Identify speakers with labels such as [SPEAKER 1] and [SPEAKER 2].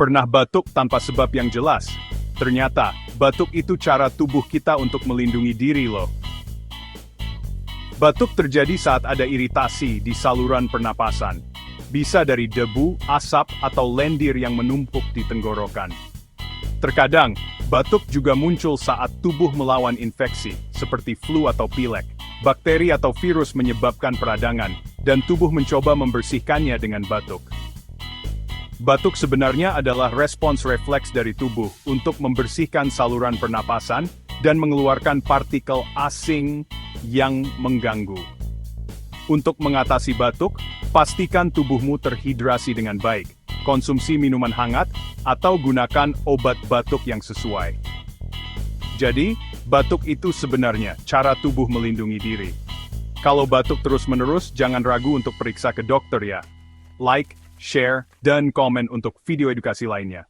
[SPEAKER 1] Pernah batuk tanpa sebab yang jelas? Ternyata, batuk itu cara tubuh kita untuk melindungi diri loh. Batuk terjadi saat ada iritasi di saluran pernapasan. Bisa dari debu, asap, atau lendir yang menumpuk di tenggorokan. Terkadang, batuk juga muncul saat tubuh melawan infeksi, seperti flu atau pilek. Bakteri atau virus menyebabkan peradangan, dan tubuh mencoba membersihkannya dengan batuk. Batuk sebenarnya adalah respons refleks dari tubuh untuk membersihkan saluran pernapasan dan mengeluarkan partikel asing yang mengganggu. Untuk mengatasi batuk, pastikan tubuhmu terhidrasi dengan baik, konsumsi minuman hangat, atau gunakan obat batuk yang sesuai. Jadi, batuk itu sebenarnya cara tubuh melindungi diri. Kalau batuk terus-menerus, jangan ragu untuk periksa ke dokter ya. Like, share, dan komen untuk video edukasi lainnya.